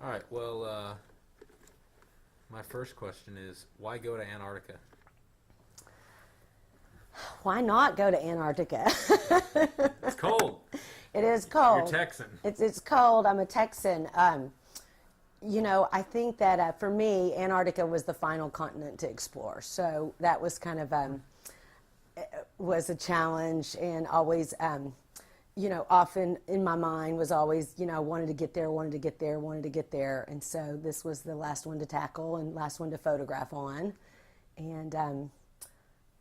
All right. Well, my first question is, why go to Antarctica? Why not go to Antarctica? It's cold. It is You're cold. Texan. It's cold. I'm a Texan. I think that for me, Antarctica was the final continent to explore. So that was kind of was a challenge, and always, often in my mind was always, wanted to get there, wanted to get there, wanted to get there, and so this was the last one to tackle and last one to photograph on, and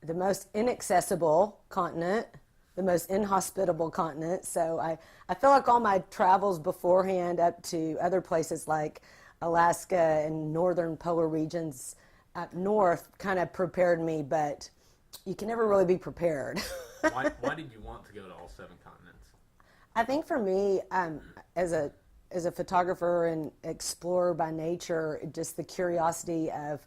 the most inaccessible continent, the most inhospitable continent. So I feel like all my travels beforehand up to other places like Alaska and northern polar regions up north kind of prepared me, but you can never really be prepared. Why did you want to go to all seven continents? I think for me, as a photographer and explorer by nature, just the curiosity of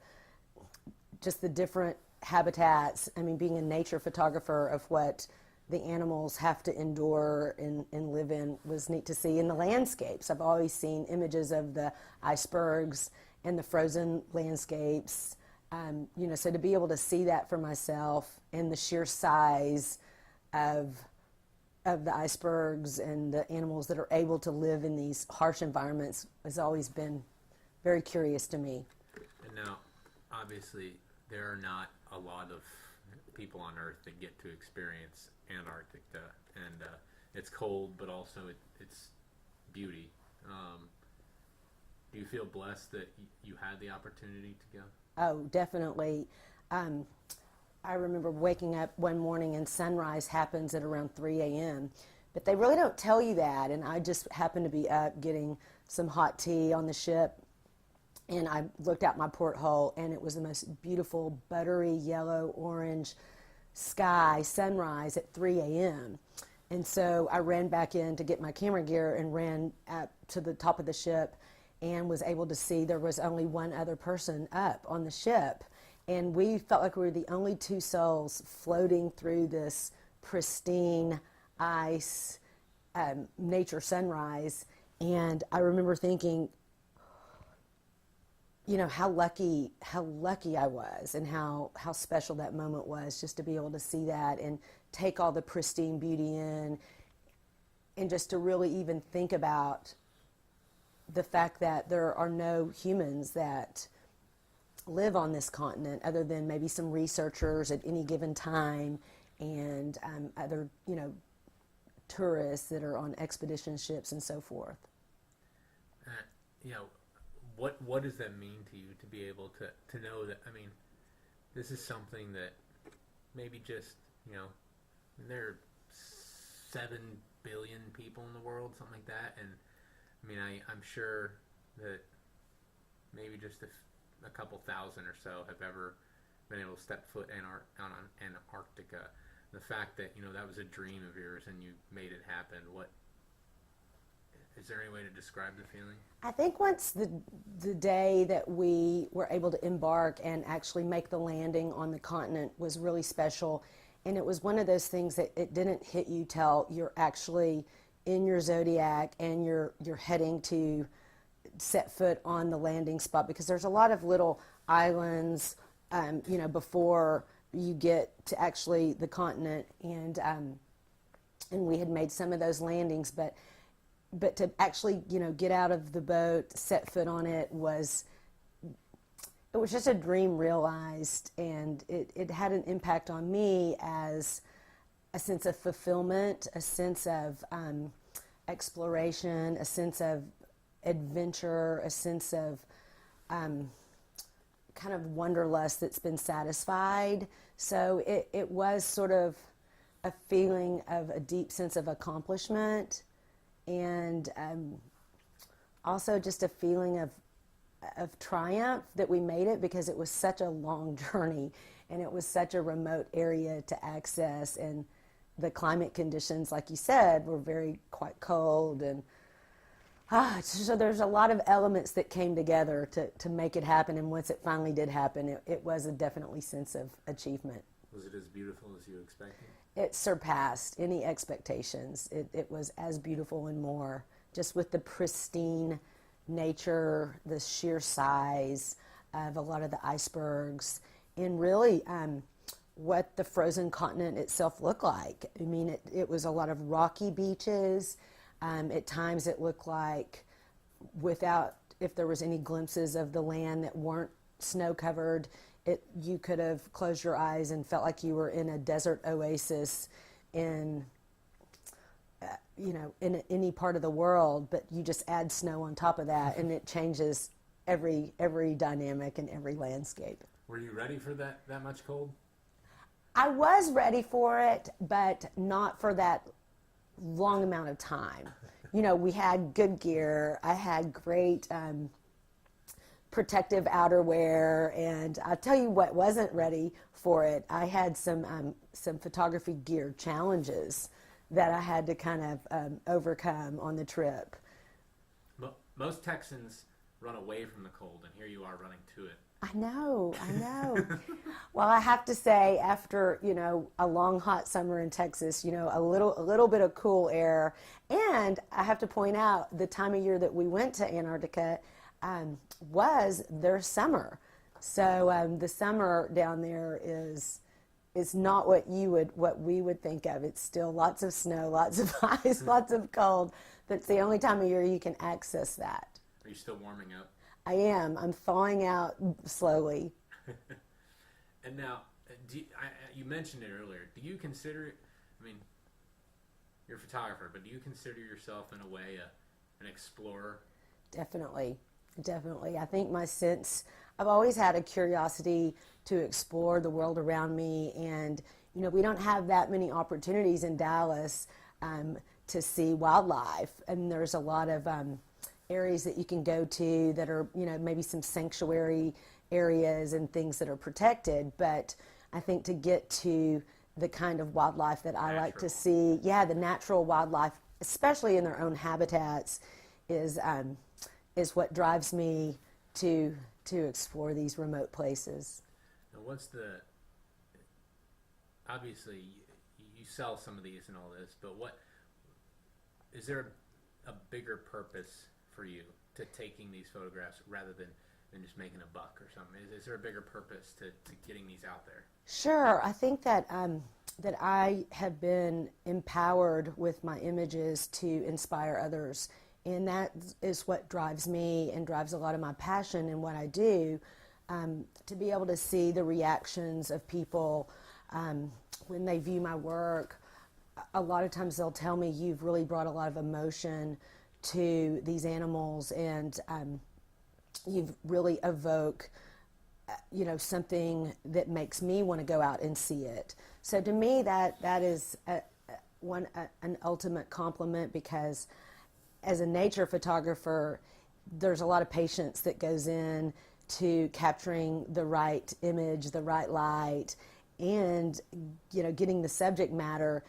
just the different habitats. I mean, being a nature photographer, of what the animals have to endure and live in was neat to see. In the landscapes, I've always seen images of the icebergs and the frozen landscapes. So to be able to see that for myself, and the sheer size of the icebergs and the animals that are able to live in these harsh environments has always been very curious to me. And now, obviously, there are not a lot of people on Earth that get to experience Antarctica, and it's cold, but also it's beauty. Do you feel blessed that you had the opportunity to go? Oh, definitely. I remember waking up one morning and sunrise happens at around 3 a.m. But they really don't tell you that. And I just happened to be up getting some hot tea on the ship. And I looked out my porthole, and it was the most beautiful, buttery, yellow, orange sky sunrise at 3 a.m. And so I ran back in to get my camera gear and ran up to the top of the ship and was able to see there was only one other person up on the ship. And we felt like we were the only two souls floating through this pristine ice nature sunrise. And I remember thinking, how lucky I was, and how special that moment was, just to be able to see that and take all the pristine beauty in, and just to really even think about the fact that there are no humans that live on this continent other than maybe some researchers at any given time, and other tourists that are on expedition ships and so forth. Uh, you know, what does that mean to you to be able to know that? I mean, this is something that maybe just there are 7 billion people in the world, something like that, and I mean I'm sure that maybe just a couple thousand or so have ever been able to step foot on Antarctica. The fact that that was a dream of yours and you made it happen. What is there any way to describe the feeling? I think once the day that we were able to embark and actually make the landing on the continent was really special, and it was one of those things that it didn't hit you till you're actually in your Zodiac and you're heading to set foot on the landing spot, because there's a lot of little islands, before you get to actually the continent, and we had made some of those landings, but to actually get out of the boat, set foot on it, was just a dream realized, and it had an impact on me as a sense of fulfillment, a sense of exploration, a sense of adventure, a sense of kind of wanderlust that's been satisfied. So it was sort of a feeling of a deep sense of accomplishment, and also just a feeling of triumph that we made it, because it was such a long journey and it was such a remote area to access, and the climate conditions, like you said, were quite cold, and so there's a lot of elements that came together to make it happen, and once it finally did happen, it was a definitely sense of achievement. Was it as beautiful as you expected? It surpassed any expectations. It was as beautiful and more, just with the pristine nature, the sheer size of a lot of the icebergs, and really what the frozen continent itself looked like. I mean, it was a lot of rocky beaches. At times it looked like if there was any glimpses of the land that weren't snow covered, you could have closed your eyes and felt like you were in a desert oasis in in any part of the world, but you just add snow on top of that and it changes every dynamic and every landscape. Were you ready for that much cold? I was ready for it, but not for that long amount of time. We had good gear. I had great protective outerwear, and I'll tell you what wasn't ready for it. I had some photography gear challenges that I had to kind of overcome on the trip. Most Texans run away from the cold, and here you are running to it. I know. Well, I have to say, after a long hot summer in Texas, a little bit of cool air, and I have to point out the time of year that we went to Antarctica was their summer. So the summer down there is not what we would think of. It's still lots of snow, lots of ice, lots of cold. But it's the only time of year you can access that. Are you still warming up? I am. I'm thawing out slowly. And now, you mentioned it earlier. Do you consider, you're a photographer, but do you consider yourself in a way an explorer? Definitely. I think I've always had a curiosity to explore the world around me. And, we don't have that many opportunities in Dallas to see wildlife. And there's a lot of areas that you can go to that are, maybe some sanctuary areas and things that are protected. But I think to get to the kind of wildlife that I like to see, the natural wildlife, especially in their own habitats, is what drives me to explore these remote places. Now, obviously you sell some of these and all this, but is there a bigger purpose for you to taking these photographs rather than just making a buck or something? Is there a bigger purpose to getting these out there? Sure. I think that that I have been empowered with my images to inspire others, and that is what drives me and drives a lot of my passion in what I do. To be able to see the reactions of people when they view my work. A lot of times they'll tell me, you've really brought a lot of emotion to these animals, and you've really evoked something that makes me want to go out and see it. So to me that is an ultimate compliment, because as a nature photographer, there's a lot of patience that goes in to capturing the right image, the right light, and getting the subject matter.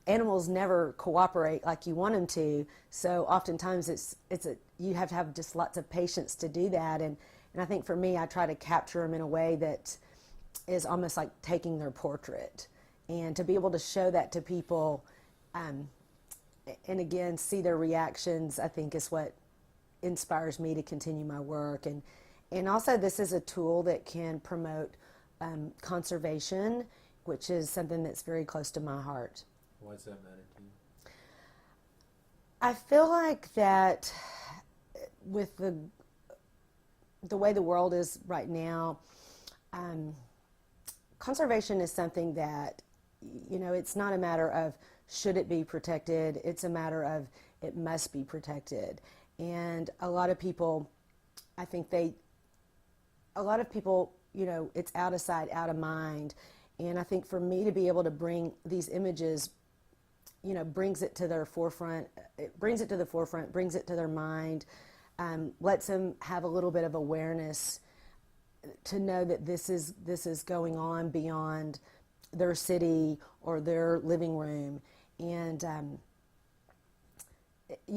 Animals never cooperate like you want them to, so oftentimes you have to have just lots of patience to do that. And I think for me, I try to capture them in a way that is almost like taking their portrait, and to be able to show that to people, and again see their reactions, I think is what inspires me to continue my work. And also, this is a tool that can promote conservation, which is something that's very close to my heart. Why does that matter to you? I feel like that with the way the world is right now, conservation is something that, it's not a matter of should it be protected, it's a matter of it must be protected. And a lot of people, it's out of sight, out of mind. And I think for me to be able to bring these images, brings it to their forefront, brings it to their mind, lets them have a little bit of awareness to know that this is going on beyond their city or their living room. And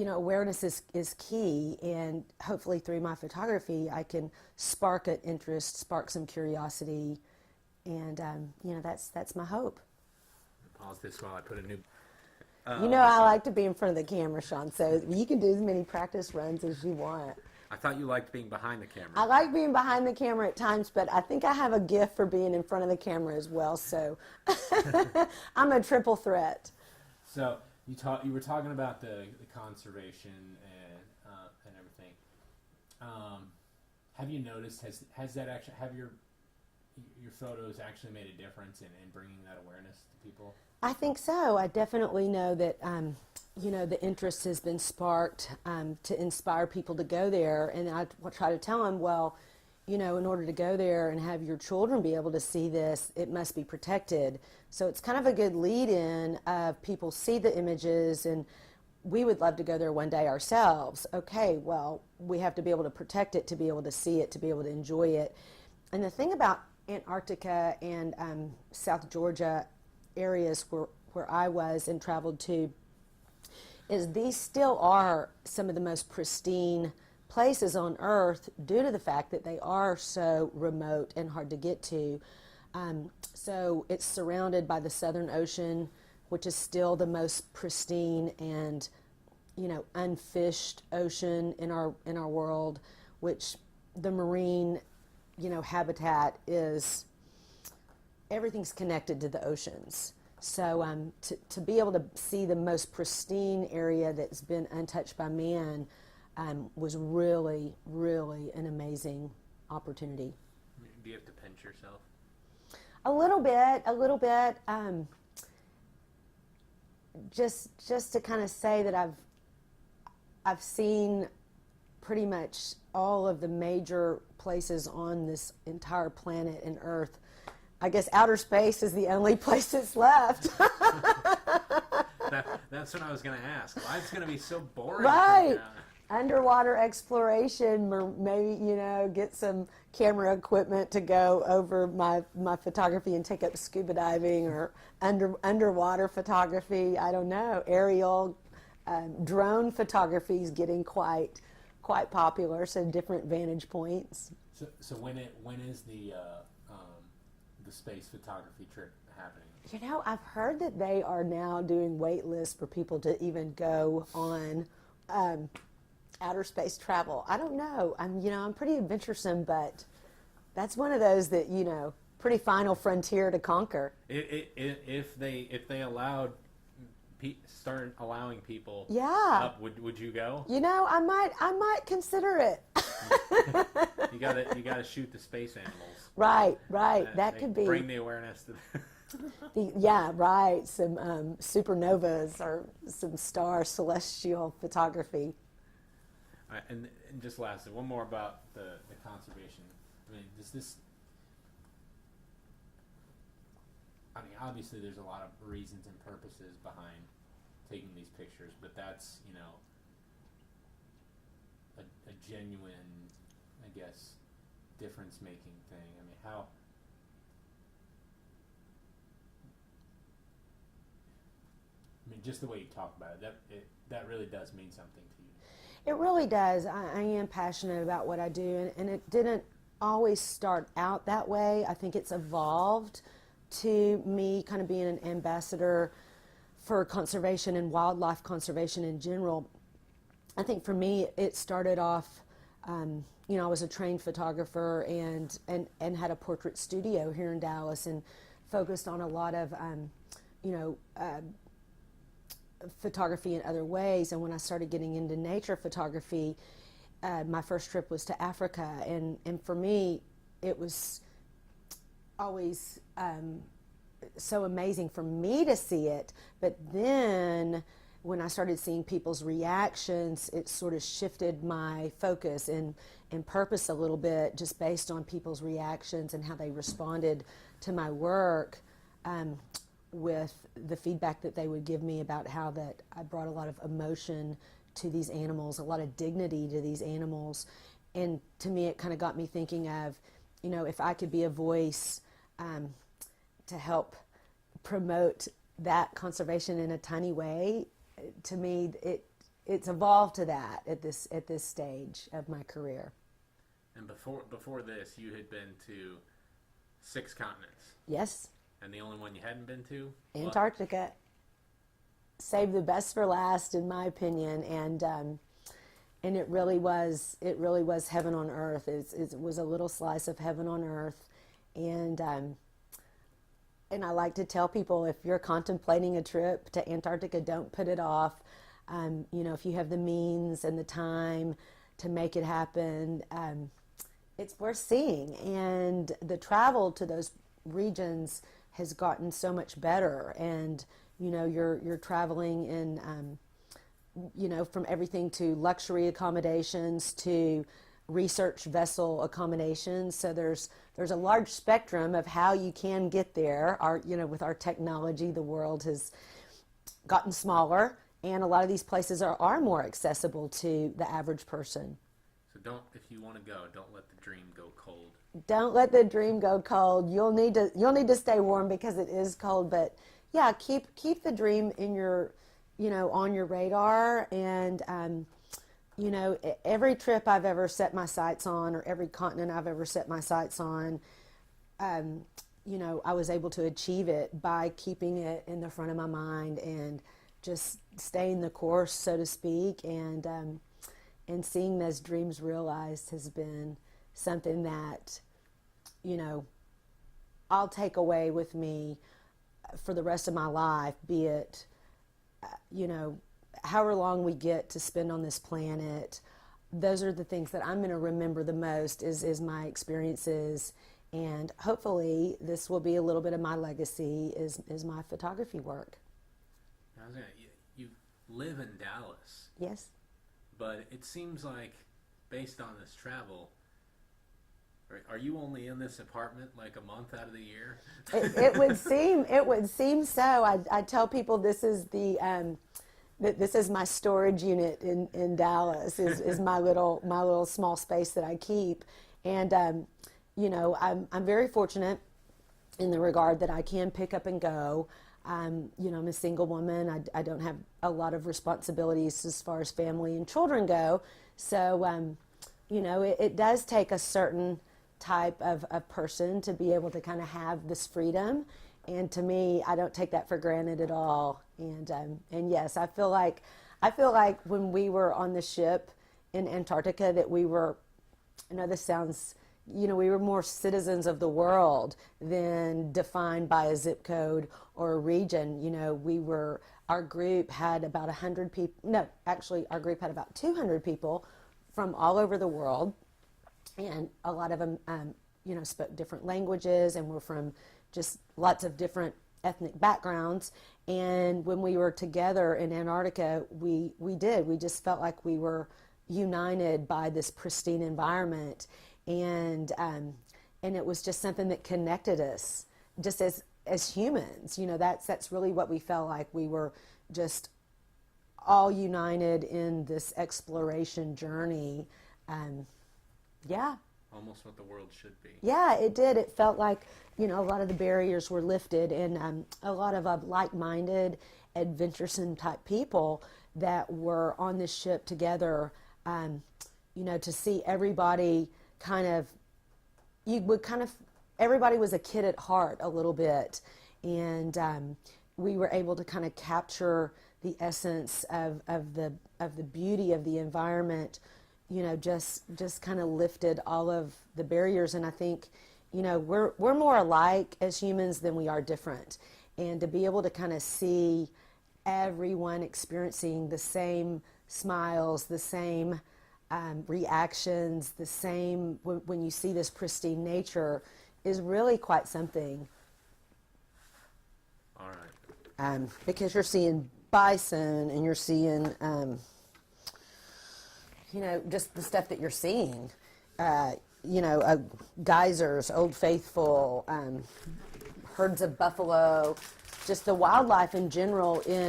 awareness is key, and hopefully through my photography I can spark an interest, spark some curiosity, and that's my hope. Pause this while I put a new. You know I like to be in front of the camera, Sean, so you can do as many practice runs as you want. I thought you liked being behind the camera. I like being behind the camera at times, but I think I have a gift for being in front of the camera as well, so I'm a triple threat. So you were talking about the conservation and everything. Have you noticed, has that actually, have your photos actually made a difference in bringing that awareness to people? I think so. I definitely know that, the interest has been sparked to inspire people to go there. And I try to tell them, well, in order to go there and have your children be able to see this, it must be protected. So it's kind of a good lead-in of people see the images and we would love to go there one day ourselves. Okay, well, we have to be able to protect it, to be able to see it, to be able to enjoy it. And the thing about Antarctica and South Georgia areas where I was and traveled to is these still are some of the most pristine places on Earth due to the fact that they are so remote and hard to get to. So it's surrounded by the Southern Ocean, which is still the most pristine and unfished ocean in our world, which the marine habitat is, everything's connected to the oceans. So to be able to see the most pristine area that's been untouched by man was really, really an amazing opportunity. Do you have to pinch yourself? A little bit. Just to kind of say that I've seen pretty much all of the major places on this entire planet and Earth. I guess outer space is the only place that's left. That's what I was going to ask. Life's going to be so boring. Right. Underwater exploration, maybe, get some camera equipment to go over my photography and take up scuba diving or underwater photography. I don't know. Aerial, drone photography is getting quite popular, so different vantage points. So when is the space photography trip happening? I've heard that they are now doing wait lists for people to even go on outer space travel. I don't know. I'm pretty adventuresome, but that's one of those that pretty final frontier to conquer. If they allowed start allowing people up, would you go? I might consider it. You gotta shoot the space animals. Right. That could be bring the awareness to right. Some supernovas or some star celestial photography. All right, and just lastly, one more about the conservation. Obviously there's a lot of reasons and purposes behind taking these pictures, but that's, a genuine, I guess, difference-making thing. Just the way you talk about it, that really does mean something to you. It really does. I am passionate about what I do, and it didn't always start out that way. I think it's evolved to me kind of being an ambassador for conservation and wildlife conservation in general. I think for me, it started off, I was a trained photographer and had a portrait studio here in Dallas and focused on a lot of, photography in other ways. And when I started getting into nature photography, my first trip was to Africa. And for me, it was always so amazing for me to see it. But then when I started seeing people's reactions, it sort of shifted my focus and purpose a little bit, just based on people's reactions and how they responded to my work, with the feedback that they would give me about how that I brought a lot of emotion to these animals, a lot of dignity to these animals. And to me, it kind of got me thinking of, if I could be a voice to help promote that conservation in a tiny way, to me, it's evolved to that at this stage of my career. And before this, you had been to 6 continents. Yes. And the only one you hadn't been to? Antarctica. save the best for last, in my opinion, and it really was heaven on earth. It was a little slice of heaven on earth, and and I like to tell people, if you're contemplating a trip to Antarctica, don't put it off. You know, if you have the means and the time to make it happen, it's worth seeing. And the travel to those regions has gotten so much better. And you know, you're traveling in, you know, from everything to luxury accommodations to research vessel accommodations. So there's a large spectrum of how you can get there. You know, with our technology, the world has gotten smaller, and a lot of these places are more accessible to the average person. So don't, if you want to go, don't let the dream go cold. Don't let the dream go cold. You'll need to stay warm because it is cold, but yeah, keep the dream in your, you know, on your radar. And you know, every trip I've ever set my sights on, or every continent I've ever set my sights on, you know, I was able to achieve it by keeping it in the front of my mind and just staying the course, so to speak, and seeing those dreams realized has been something that, you know, I'll take away with me for the rest of my life, be it, you know, however long we get to spend on this planet. Those are the things that I'm going to remember the most, is my experiences, and hopefully this will be a little bit of my legacy, is my photography work. You live in Dallas. Yes. But it seems like, based on this travel, are you only in this apartment like a month out of the year? It would seem so. I tell people this is this is my storage unit in Dallas, is my little small space that I keep. And you know, I'm very fortunate in the regard that I can pick up and go. You know, I'm a single woman. I don't have a lot of responsibilities as far as family and children go. So you know, it does take a certain type of person to be able to kind of have this freedom. And to me, I don't take that for granted at all. And yes, I feel like when we were on the ship in Antarctica that we were, I know this sounds, you know, we were more citizens of the world than defined by a zip code or a region. You know, our group had about 100 people. No, actually, our group had about 200 people from all over the world. And a lot of them, you know, spoke different languages and were from just lots of different ethnic backgrounds. And when we were together in Antarctica, we just felt like we were united by this pristine environment. And it was just something that connected us just as humans. You know, that's really what we felt like. We were just all united in this exploration journey. Yeah. Almost what the world should be. Yeah, it did. It felt like, you know, a lot of the barriers were lifted, and a lot of like-minded, adventuresome type people that were on this ship together. You know, to see everybody everybody was a kid at heart a little bit, and we were able to kind of capture the essence of the beauty of the environment. You know, just kind of lifted all of the barriers. And I think, you know, we're more alike as humans than we are different. And to be able to kind of see everyone experiencing the same smiles, the same reactions, the same when you see this pristine nature is really quite something. All right. Because you're seeing bison and you're seeing you know, just the stuff that you're seeing, you know, geysers, Old Faithful, herds of buffalo, just the wildlife in general you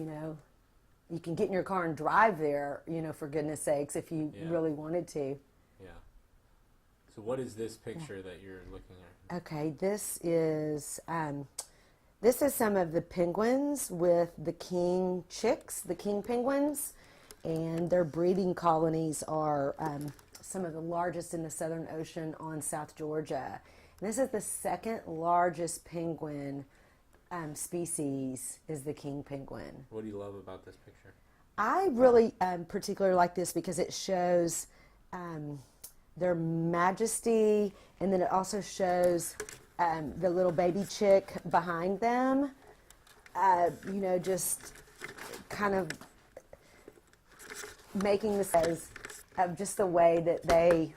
know, you can get in your car and drive there, you know, for goodness sakes, if you really wanted to. Yeah. So what is this picture that you're looking at? Okay, this is some of the penguins with the king chicks, the king penguins, and their breeding colonies are some of the largest in the Southern Ocean on South Georgia. And this is the second largest penguin species is the king penguin. What do you love about this picture? I really particularly like this because it shows their majesty, and then it also shows the little baby chick behind them. Just kind of making the sense of just the way that they,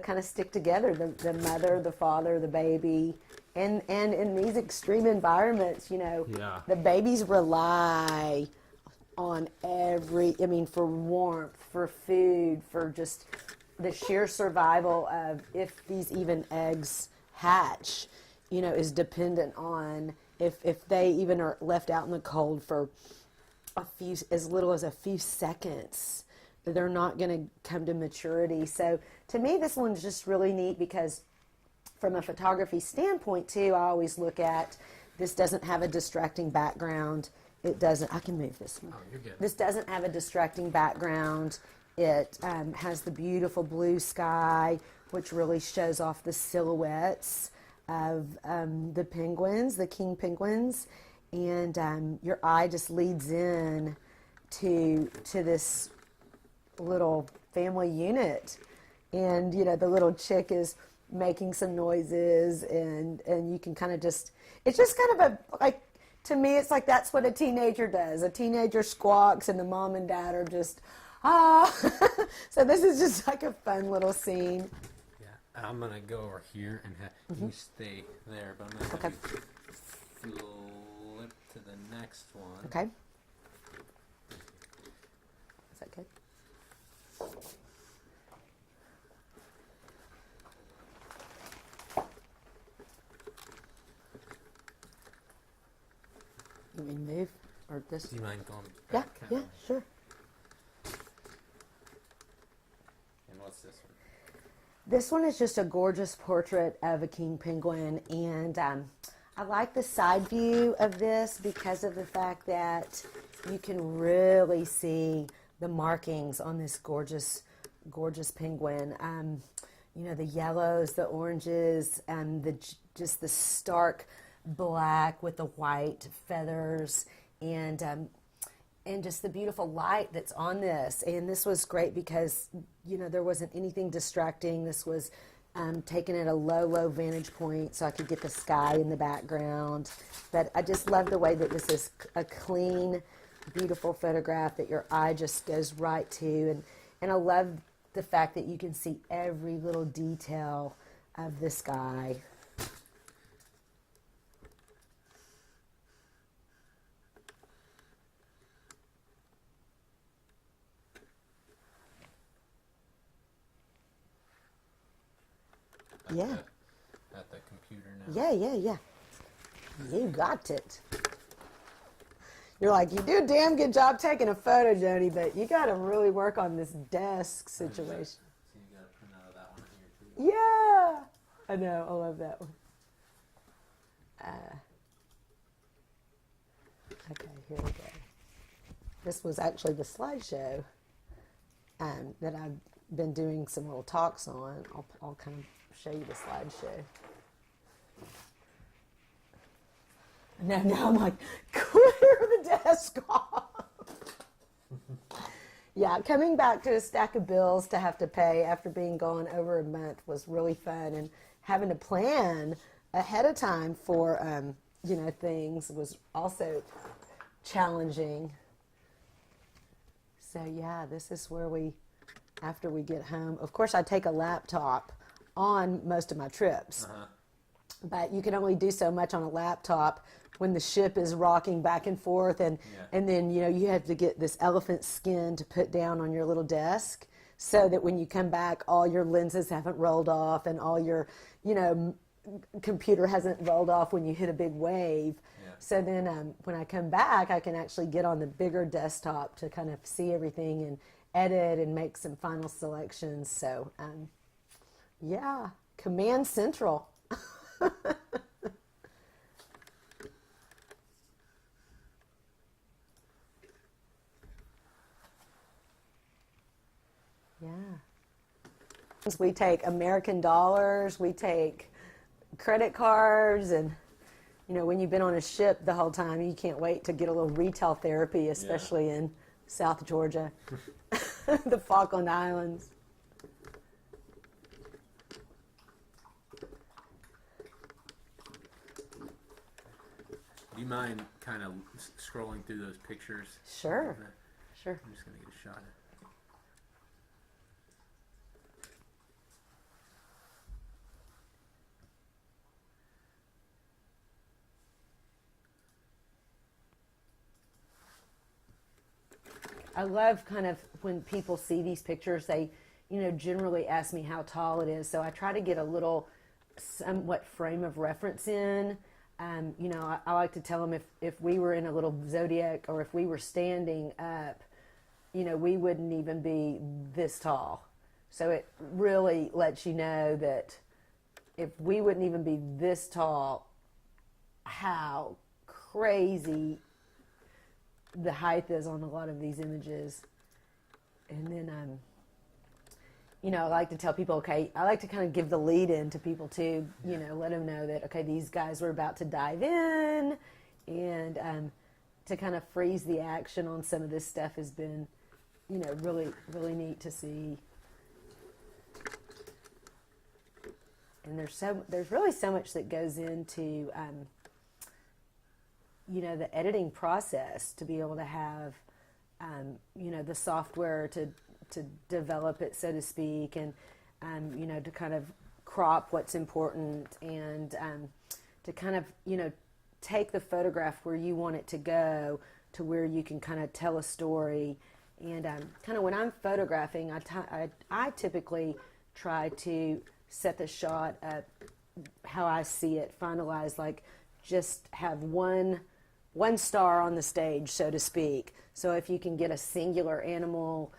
kind of stick together. The mother, the father, the baby. And in these extreme environments, the babies rely on for warmth, for food, for just the sheer survival of if these even eggs hatch, is dependent on if they even are left out in the cold for as little as a few seconds, they're not going to come to maturity. So to me, this one's just really neat because from a photography standpoint too, I always look at this doesn't have a distracting background. It doesn't. I can move this one. Oh, you're good. This doesn't have a distracting background. It has the beautiful blue sky, which really shows off the silhouettes of the penguins, the king penguins, and your eye just leads in to this little family unit, and the little chick is making some noises, and you can kind of it's just kind of to me, it's like that's what a teenager does. A teenager squawks, and the mom and dad are just, ah. So this is just like a fun little scene. Yeah, I'm going to go over here and you stay there, but I'm going to flip to the next one. Okay. Is that good? You mean move or this? Do you mind going Yeah, back? yeah, sure. And what's this one? This one is just a gorgeous portrait of a king penguin, and I like the side view of this because of the fact that you can really see the markings on this gorgeous, gorgeous penguin. The yellows, the oranges, and just the stark black with the white feathers, and just the beautiful light that's on this. And this was great because there wasn't anything distracting. This was taken at a low vantage point, so I could get the sky in the background. But I just love the way that this is a clean, beautiful photograph that your eye just goes right to, and I love the fact that you can see every little detail of the sky. Yeah. At the computer now. Yeah. You got it. You're like, you do a damn good job taking a photo, Joani, but you got to really work on this desk situation. So you got to print out of that one here too. Yeah. I know. I love that one. Okay, here we go. This was actually the slideshow that I've been doing some little talks on. I'll kind of show you the slideshow. Now I'm like, clear the desk off. Yeah, coming back to a stack of bills to have to pay after being gone over a month was really fun, and having to plan ahead of time for things was also challenging. So yeah, this is where after we get home, of course I take a laptop on most of my trips. But you can only do so much on a laptop when the ship is rocking back and forth, and then you have to get this elephant skin to put down on your little desk so that when you come back, all your lenses haven't rolled off and all your computer hasn't rolled off when you hit a big wave. So then when I come back, I can actually get on the bigger desktop to kind of see everything and edit and make some final selections. So yeah, Command Central. Yeah. We take American dollars, we take credit cards, and when you've been on a ship the whole time, you can't wait to get a little retail therapy, especially in South Georgia, the Falkland Islands. Do you mind kind of scrolling through those pictures? Sure. Sure. I'm just going to get a shot. I love kind of when people see these pictures, they, generally ask me how tall it is. So I try to get a little somewhat frame of reference in. I like to tell them if we were in a little zodiac or if we were standing up, we wouldn't even be this tall. So it really lets you know that if we wouldn't even be this tall, how crazy the height is on a lot of these images. And then I like to tell people, okay, I like to kind of give the lead in to people too, let them know that, okay, these guys were about to dive in, and to kind of freeze the action on some of this stuff has been, really, really neat to see. And there's really so much that goes into, the editing process to be able to have, the software to develop it, so to speak, and to kind of crop what's important, and to kind of take the photograph where you want it to go to where you can kind of tell a story. And kind of when I'm photographing, I typically try to set the shot up how I see it, finalize, like just have one star on the stage, so to speak. So if you can get a singular animal,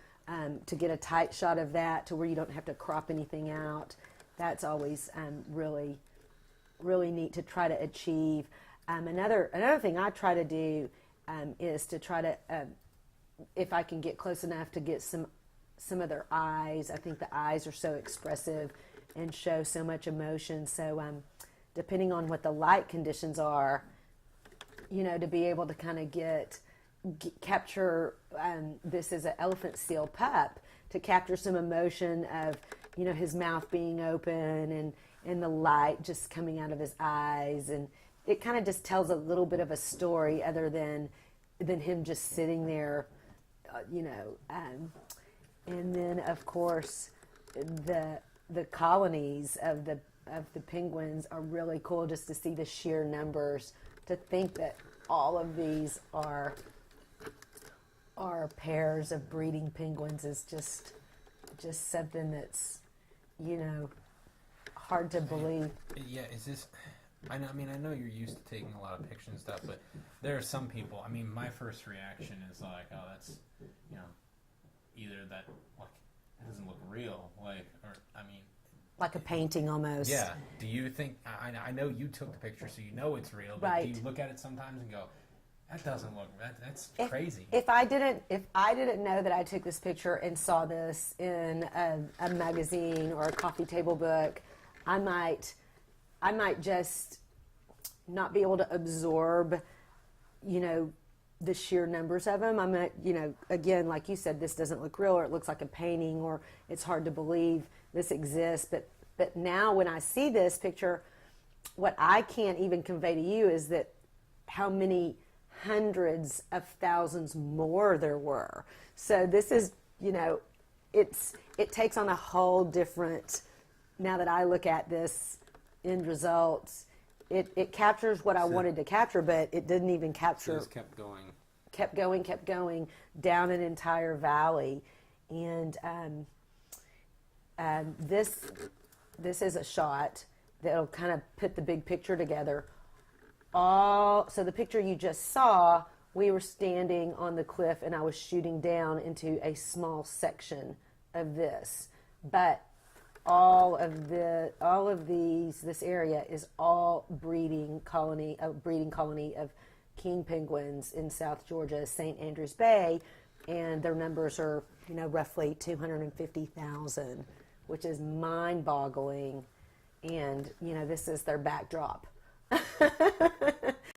to get a tight shot of that to where you don't have to crop anything out, that's always really, really neat to try to achieve. Another thing I try to do is to try to, if I can get close enough to get some of their eyes. I think the eyes are so expressive and show so much emotion. So depending on what the light conditions are, to be able to kind of capture, this is an elephant seal pup, to capture some emotion of, his mouth being open and the light just coming out of his eyes. And it kind of just tells a little bit of a story other than him just sitting there, and then of course the colonies of the penguins are really cool, just to see the sheer numbers, to think that all of these are pairs of breeding penguins is just something that's, hard to believe. Yeah, is this... I know you're used to taking a lot of pictures and stuff, but there are some people... my first reaction is like, oh, that's, either that, like, it doesn't look real, like a painting almost. Yeah. Do you think... I know you took the picture, so you know it's real, but right. Do you look at it sometimes and go... That doesn't look. That's crazy. If I didn't know that I took this picture and saw this in a magazine or a coffee table book, I might just not be able to absorb, the sheer numbers of them. I might, again, like you said, this doesn't look real, or it looks like a painting, or it's hard to believe this exists. But now when I see this picture, what I can't even convey to you is that how many hundreds of thousands more there were. So this is, it takes on a whole different, now that I look at this end results, it captures what I wanted to capture, but it didn't even capture. It just kept going down an entire valley. And this is a shot that'll kind of put the big picture together. So the picture you just saw, we were standing on the cliff and I was shooting down into a small section of this. But this area is all breeding colony of king penguins in South Georgia, St. Andrews Bay, and their numbers are, roughly 250,000, which is mind-boggling. And, this is their backdrop